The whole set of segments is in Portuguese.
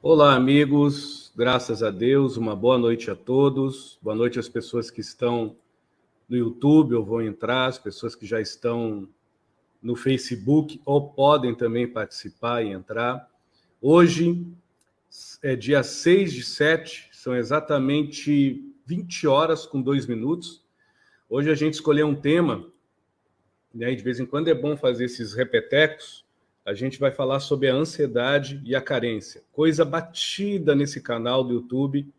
Olá, amigos. Graças a Deus, uma boa noite a todos. Boa noite às pessoas que estão no YouTube ou vão entrar, as pessoas que já estão no Facebook ou podem também participar e entrar. Hoje é dia 6/7, são exatamente 20 horas com 2 minutos. Hoje a gente escolheu um tema, né, e de vez em quando é bom fazer esses repetecos. A gente vai falar sobre a ansiedade e a carência. Coisa batida nesse canal do YouTube,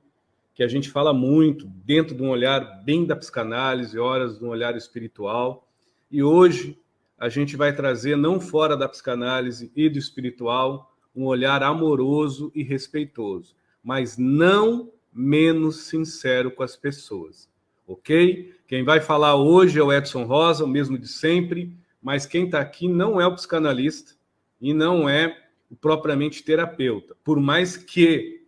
que a gente fala muito, dentro de um olhar bem da psicanálise, horas de um olhar espiritual. E hoje a gente vai trazer, não fora da psicanálise e do espiritual, um olhar amoroso e respeitoso, mas não menos sincero com as pessoas. Ok? Quem vai falar hoje é o Edson Rosa, o mesmo de sempre, mas quem está aqui não é o psicanalista, e não é o propriamente terapeuta, por mais que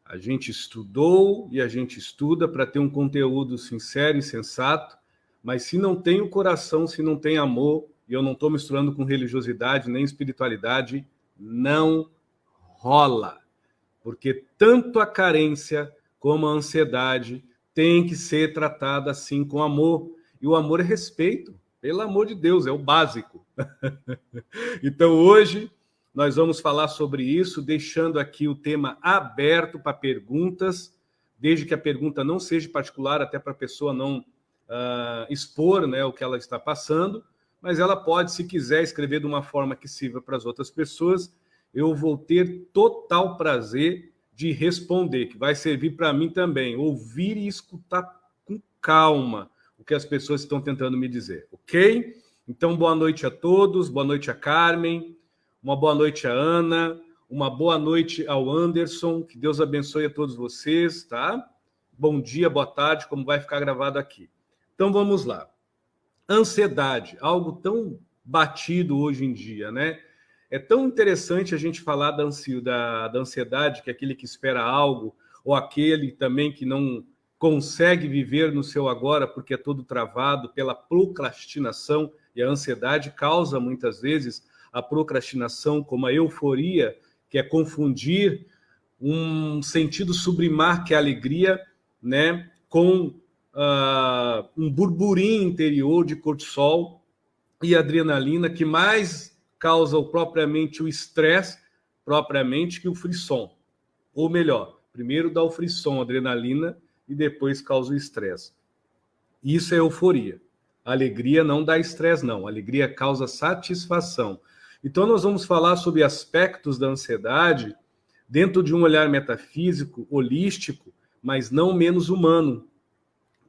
a gente estudou e a gente estuda para ter um conteúdo sincero e sensato, mas se não tem o coração, se não tem amor, e eu não estou misturando com religiosidade nem espiritualidade, não rola. Porque tanto a carência como a ansiedade tem que ser tratada assim com amor. E o amor é respeito, pelo amor de Deus, é o básico. Então, hoje, nós vamos falar sobre isso, deixando aqui o tema aberto para perguntas, desde que a pergunta não seja particular, até para a pessoa não expor, né, o que ela está passando, mas ela pode, se quiser, escrever de uma forma que sirva para as outras pessoas. Eu vou ter total prazer de responder, que vai servir para mim também, ouvir e escutar com calma o que as pessoas estão tentando me dizer, ok? Então, boa noite a todos, boa noite a Carmen, uma boa noite a Ana, uma boa noite ao Anderson, que Deus abençoe a todos vocês, tá? Bom dia, boa tarde, como vai ficar gravado aqui. Então, vamos lá. Ansiedade, algo tão batido hoje em dia, né? É tão interessante a gente falar da ansiedade, que é aquele que espera algo, ou aquele também que não consegue viver no seu agora porque é todo travado pela procrastinação, e a ansiedade causa muitas vezes a procrastinação como a euforia, que é confundir um sentido sublimar, que é a alegria, né, com um burburinho interior de cortisol e adrenalina, que mais causa propriamente o estresse, propriamente, que o frisson. Ou melhor, primeiro dá o frisson, adrenalina, e depois causa o estresse. Isso é euforia. A alegria não dá estresse, não. A alegria causa satisfação. Então, nós vamos falar sobre aspectos da ansiedade dentro de um olhar metafísico, holístico, mas não menos humano,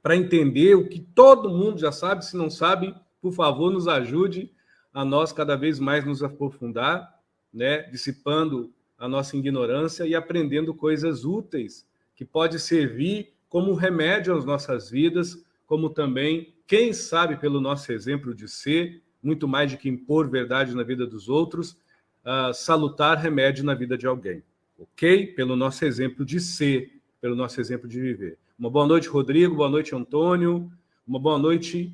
para entender o que todo mundo já sabe. Se não sabe, por favor, nos ajude a nós cada vez mais nos aprofundar, né, dissipando a nossa ignorância e aprendendo coisas úteis que pode servir como remédio às nossas vidas, como também, quem sabe, pelo nosso exemplo de ser, muito mais do que impor verdade na vida dos outros, salutar remédio na vida de alguém, ok? Pelo nosso exemplo de ser, pelo nosso exemplo de viver. Uma boa noite, Rodrigo, boa noite, Antônio, uma boa noite,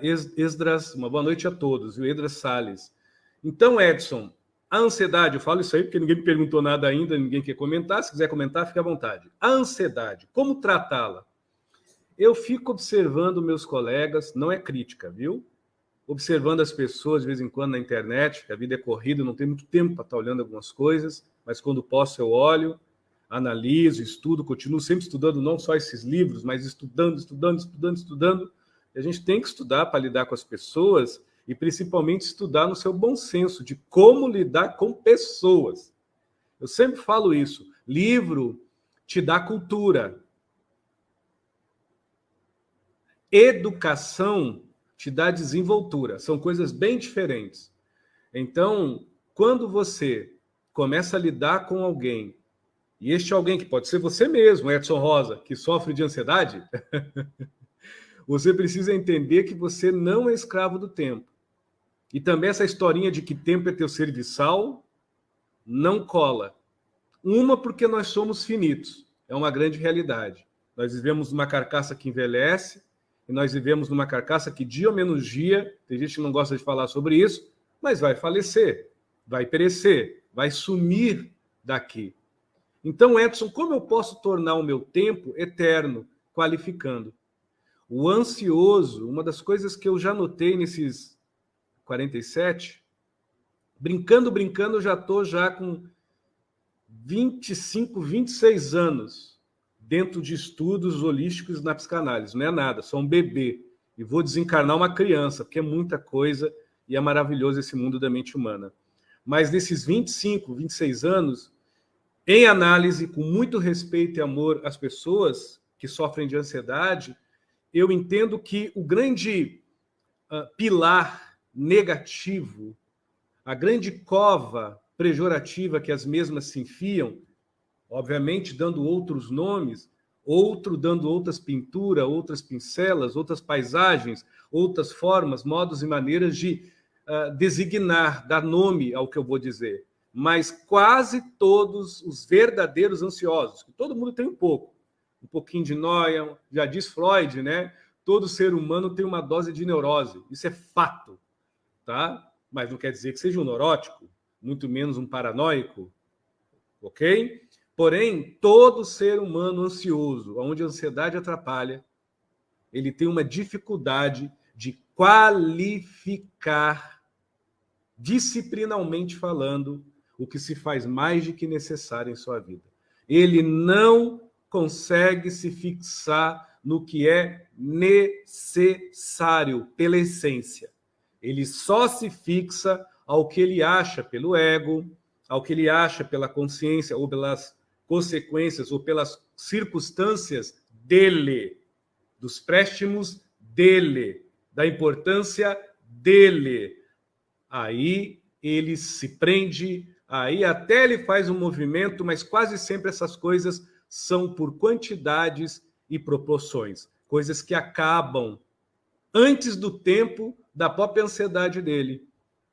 Esdras, uma boa noite a todos, o Esdras Salles. Então, Edson, a ansiedade, eu falo isso aí porque ninguém me perguntou nada ainda, ninguém quer comentar, se quiser comentar, fique à vontade. A ansiedade, como tratá-la? Eu fico observando meus colegas, não é crítica, viu? Observando as pessoas de vez em quando na internet, que a vida é corrida, não tem muito tempo para estar olhando algumas coisas, mas quando posso eu olho, analiso, estudo, continuo sempre estudando, não só esses livros, mas estudando. E a gente tem que estudar para lidar com as pessoas e principalmente estudar no seu bom senso de como lidar com pessoas. Eu sempre falo isso. Livro te dá cultura. Educação te dá desenvoltura. São coisas bem diferentes. Então, quando você começa a lidar com alguém, e este alguém que pode ser você mesmo, Edson Rosa, que sofre de ansiedade, você precisa entender que você não é escravo do tempo. E também essa historinha de que tempo é teu serviçal não cola. Uma, porque nós somos finitos. É uma grande realidade. Nós vivemos numa carcaça que envelhece, e nós vivemos numa carcaça que dia ou menos dia, tem gente que não gosta de falar sobre isso, mas vai falecer, vai perecer, vai sumir daqui. Então, Edson, como eu posso tornar o meu tempo eterno? Qualificando. O ansioso, uma das coisas que eu já notei nesses 47, brincando, eu já estou com 25, 26 anos dentro de estudos holísticos na psicanálise. Não é nada, sou um bebê. E vou desencarnar uma criança, porque é muita coisa e é maravilhoso esse mundo da mente humana. Mas nesses 25, 26 anos, em análise, com muito respeito e amor às pessoas que sofrem de ansiedade, eu entendo que o grande pilar negativo, a grande cova pejorativa que as mesmas se enfiam, obviamente dando outros nomes, outro dando outras pinturas, outras pincelas, outras paisagens, outras formas, modos e maneiras de designar, dar nome ao que eu vou dizer. Mas quase todos os verdadeiros ansiosos, que todo mundo tem um pouquinho de nóia, já diz Freud, né? Todo ser humano tem uma dose de neurose, isso é fato, tá? Mas não quer dizer que seja um neurótico, muito menos um paranoico, ok? Porém, todo ser humano ansioso, onde a ansiedade atrapalha, ele tem uma dificuldade de qualificar, disciplinalmente falando, o que se faz mais do que necessário em sua vida. Ele não consegue se fixar no que é necessário pela essência. Ele só se fixa ao que ele acha pelo ego, ao que ele acha pela consciência ou pelas consequências ou pelas circunstâncias dele, dos préstimos dele, da importância dele. Aí ele se prende, aí até ele faz um movimento, mas quase sempre essas coisas são por quantidades e proporções, coisas que acabam antes do tempo da própria ansiedade dele.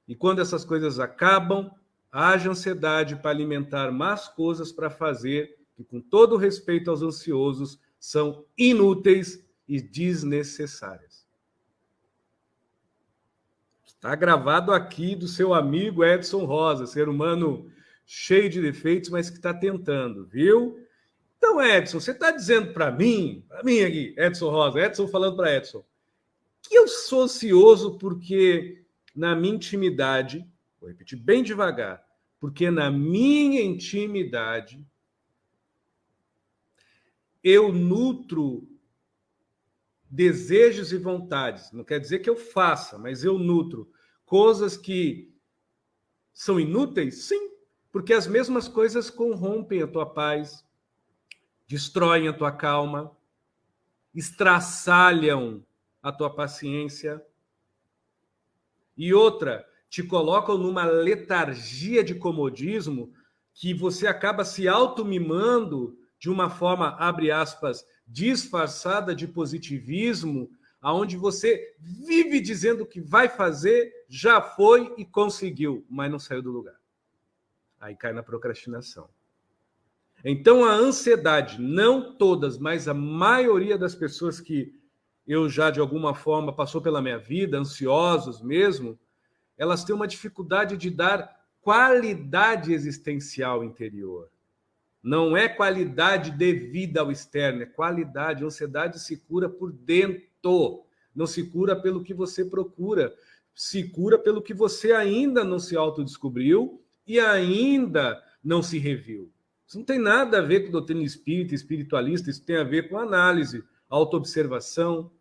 E quando essas coisas acabam, haja ansiedade para alimentar más coisas para fazer, que com todo respeito aos ansiosos, são inúteis e desnecessárias. Está gravado aqui do seu amigo Edson Rosa, ser humano cheio de defeitos, mas que está tentando, viu? Então, Edson, você está dizendo para mim aqui, Edson Rosa, Edson falando para Edson, que eu sou ansioso porque na minha intimidade, vou repetir bem devagar, porque na minha intimidade eu nutro desejos e vontades. Não quer dizer que eu faça, mas eu nutro coisas que são inúteis? Sim, porque as mesmas coisas corrompem a tua paz, destroem a tua calma, estraçalham a tua paciência. E outra, te colocam numa letargia de comodismo que você acaba se automimando de uma forma, abre aspas, disfarçada de positivismo, aonde você vive dizendo que vai fazer, já foi e conseguiu, mas não saiu do lugar. Aí cai na procrastinação. Então a ansiedade, não todas, mas a maioria das pessoas que eu já de alguma forma passou pela minha vida, ansiosos mesmo, elas têm uma dificuldade de dar qualidade existencial interior. Não é qualidade devida ao externo, é qualidade. A ansiedade se cura por dentro, não se cura pelo que você procura, se cura pelo que você ainda não se autodescobriu e ainda não se reviu. Isso não tem nada a ver com doutrina espírita, espiritualista, isso tem a ver com análise, autoobservação.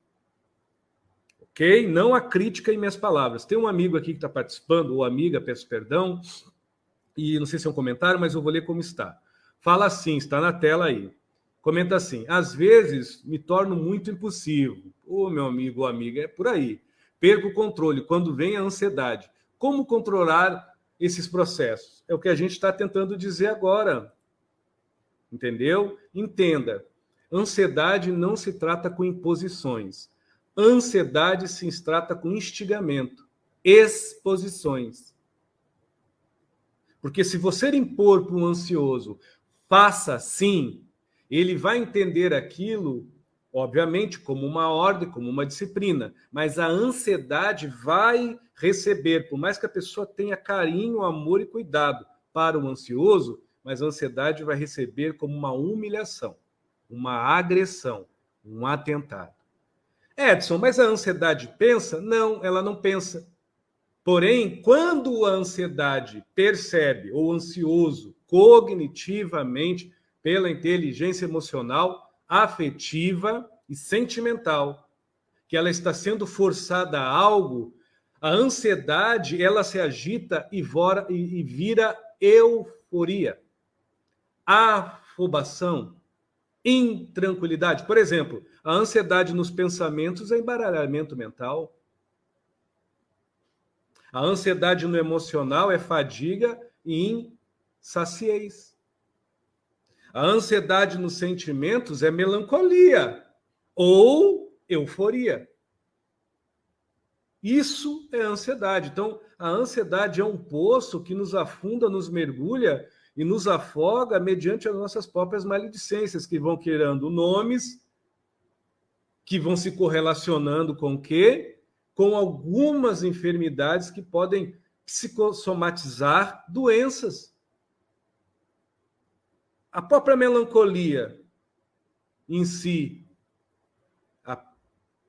Ok? Não a crítica em minhas palavras. Tem um amigo aqui que está participando, ou amiga, peço perdão, e não sei se é um comentário, mas eu vou ler como está. Fala assim, está na tela aí. Comenta assim, às vezes me torno muito impulsivo. Ô, meu amigo ou amiga, é por aí. Perco o controle quando vem a ansiedade. Como controlar esses processos? É o que a gente está tentando dizer agora. Entendeu? Entenda. Ansiedade não se trata com imposições. Ansiedade se trata com instigamento, exposições. Porque se você impor para um ansioso, faça sim, ele vai entender aquilo, obviamente, como uma ordem, como uma disciplina. Mas a ansiedade vai receber, por mais que a pessoa tenha carinho, amor e cuidado para o ansioso, mas a ansiedade vai receber como uma humilhação, uma agressão, um atentado. Edson, mas a ansiedade pensa? Não, ela não pensa. Porém, quando a ansiedade percebe, ou ansioso, cognitivamente, pela inteligência emocional, afetiva e sentimental, que ela está sendo forçada a algo, a ansiedade, ela se agita e vira euforia, afobação, intranquilidade. Por exemplo, a ansiedade nos pensamentos é embaralhamento mental. A ansiedade no emocional é fadiga e insaciez. A ansiedade nos sentimentos é melancolia ou euforia. Isso é ansiedade. Então, a ansiedade é um poço que nos afunda, nos mergulha e nos afoga mediante as nossas próprias maledicências, que vão criando nomes, que vão se correlacionando com o quê? Com algumas enfermidades que podem psicossomatizar doenças. A própria melancolia em si,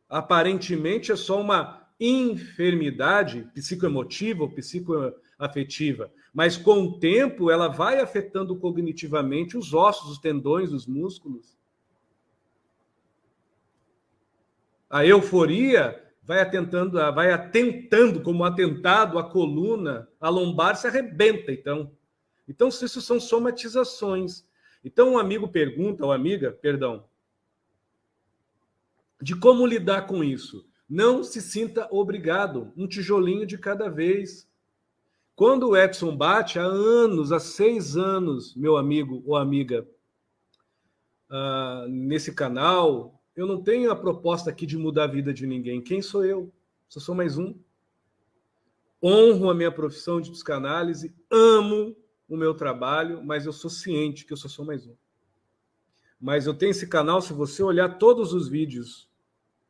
aparentemente, é só uma enfermidade psicoemotiva ou psicoafetiva, mas com o tempo ela vai afetando cognitivamente os ossos, os tendões, os músculos. A euforia vai atentando como atentado, a coluna, a lombar se arrebenta, então. Então, isso são somatizações. Então, um amigo pergunta, ou amiga, perdão, de como lidar com isso. Não se sinta obrigado, um tijolinho de cada vez. Quando o Edson bate, há 6 anos, meu amigo ou amiga, nesse canal, eu não tenho a proposta aqui de mudar a vida de ninguém. Quem sou eu? Só sou mais um. Honro a minha profissão de psicanálise, amo o meu trabalho, mas eu sou ciente que eu só sou mais um. Mas eu tenho esse canal, se você olhar todos os vídeos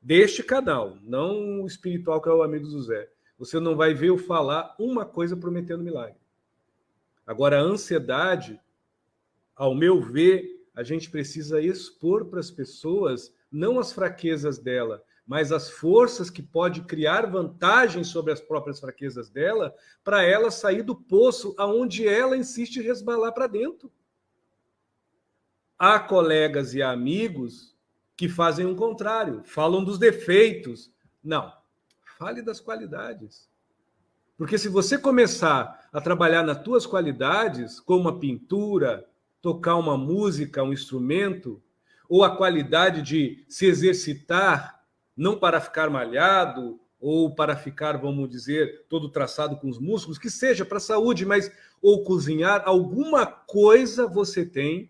deste canal, não o espiritual que é o amigo do Zé, você não vai ver eu falar uma coisa prometendo milagre. Agora, a ansiedade, ao meu ver, a gente precisa expor para as pessoas não as fraquezas dela, mas as forças que pode criar vantagem sobre as próprias fraquezas dela, para ela sair do poço aonde ela insiste em resbalar para dentro. Há colegas e amigos que fazem o contrário, falam dos defeitos. Não, fale das qualidades. Porque se você começar a trabalhar nas tuas qualidades, como a pintura, tocar uma música, um instrumento, ou a qualidade de se exercitar, não para ficar malhado, ou para ficar, vamos dizer, todo traçado com os músculos, que seja para a saúde, mas ou cozinhar, alguma coisa você tem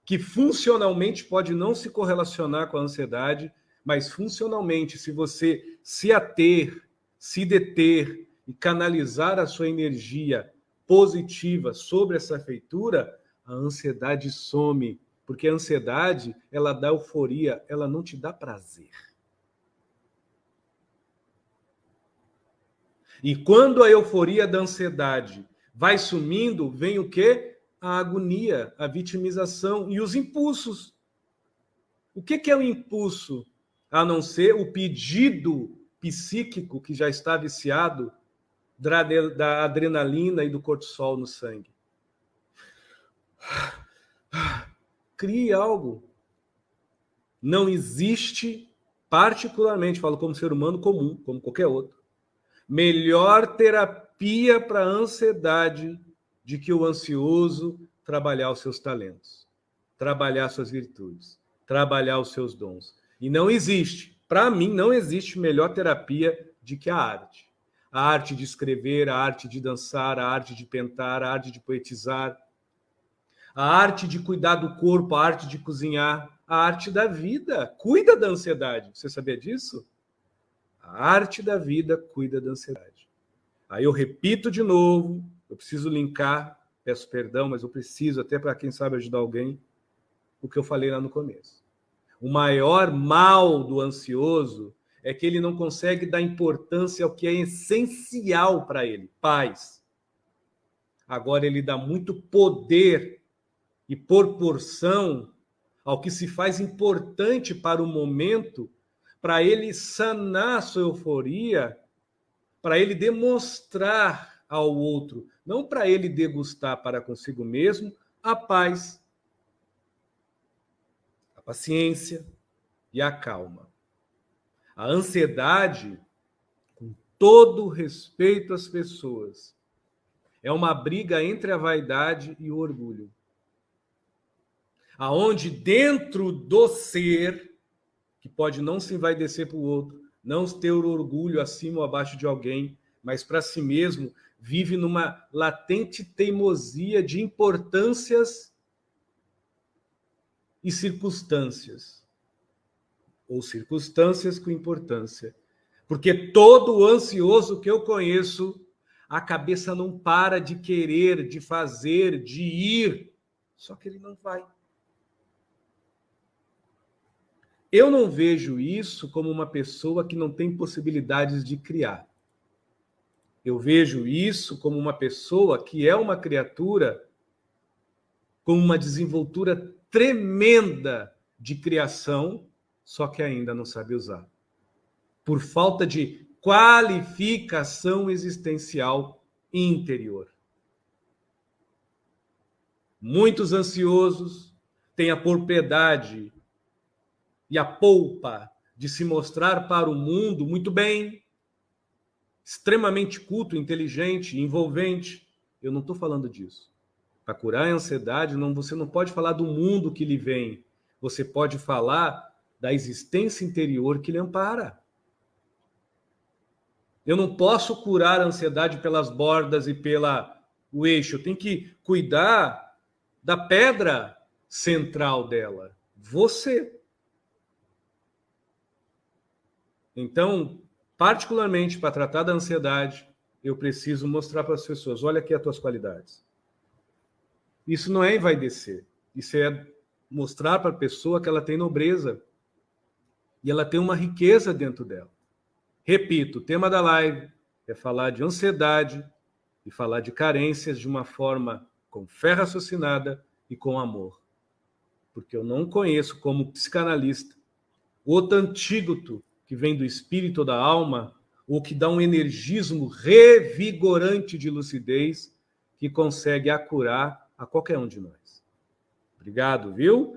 que funcionalmente pode não se correlacionar com a ansiedade, mas funcionalmente, se você se ater, se deter e canalizar a sua energia positiva sobre essa feitura, a ansiedade some, porque a ansiedade, ela dá euforia, ela não te dá prazer. E quando a euforia da ansiedade vai sumindo, vem o quê? A agonia, a vitimização e os impulsos. O que é o impulso? A não ser o pedido psíquico que já está viciado da adrenalina e do cortisol no sangue. Crie algo. Não existe, particularmente, falo como ser humano comum, como qualquer outro, melhor terapia para a ansiedade de que o ansioso trabalhar os seus talentos, trabalhar suas virtudes, trabalhar os seus dons. E não existe, para mim, não existe melhor terapia de que a arte. A arte de escrever, a arte de dançar, a arte de pintar, a arte de poetizar, a arte de cuidar do corpo, a arte de cozinhar, a arte da vida. Cuida da ansiedade. Você sabia disso? A arte da vida cuida da ansiedade. Aí eu repito de novo, eu preciso linkar, peço perdão, mas eu preciso, até para quem sabe ajudar alguém, o que eu falei lá no começo. O maior mal do ansioso é que ele não consegue dar importância ao que é essencial para ele, paz. agora ele dá muito poder e proporção ao que se faz importante para o momento, para ele sanar a sua euforia, para ele demonstrar ao outro, não para ele degustar para consigo mesmo a paz, a paciência e a calma. A ansiedade, com todo respeito às pessoas, é uma briga entre a vaidade e o orgulho. Aonde dentro do ser, que pode não se envaidecer para o outro, não ter orgulho acima ou abaixo de alguém, mas para si mesmo, vive numa latente teimosia de importâncias e circunstâncias. Ou circunstâncias com importância. Porque todo ansioso que eu conheço, a cabeça não para de querer, de fazer, de ir, só que ele não vai. Eu não vejo isso como uma pessoa que não tem possibilidades de criar. Eu vejo isso como uma pessoa que é uma criatura com uma desenvoltura tremenda de criação, só que ainda não sabe usar. Por falta de qualificação existencial interior. Muitos ansiosos têm a propriedade e a polpa de se mostrar para o mundo muito bem, extremamente culto, inteligente, envolvente. Eu não estou falando disso. Para curar a ansiedade, você não pode falar do mundo que lhe vem. Você pode falar da existência interior que lhe ampara. Eu não posso curar a ansiedade pelas bordas e pelo eixo. Eu tenho que cuidar da pedra central dela. Você. Então, particularmente para tratar da ansiedade, eu preciso mostrar para as pessoas, olha aqui as tuas qualidades. Isso não é envaidecer. Isso é mostrar para a pessoa que ela tem nobreza. E ela tem uma riqueza dentro dela. Repito, o tema da live é falar de ansiedade e falar de carências de uma forma com fé raciocinada e com amor. Porque eu não conheço como psicanalista outro antídoto que vem do espírito ou da alma ou que dá um energismo revigorante de lucidez que consegue acurar a qualquer um de nós. Obrigado, viu?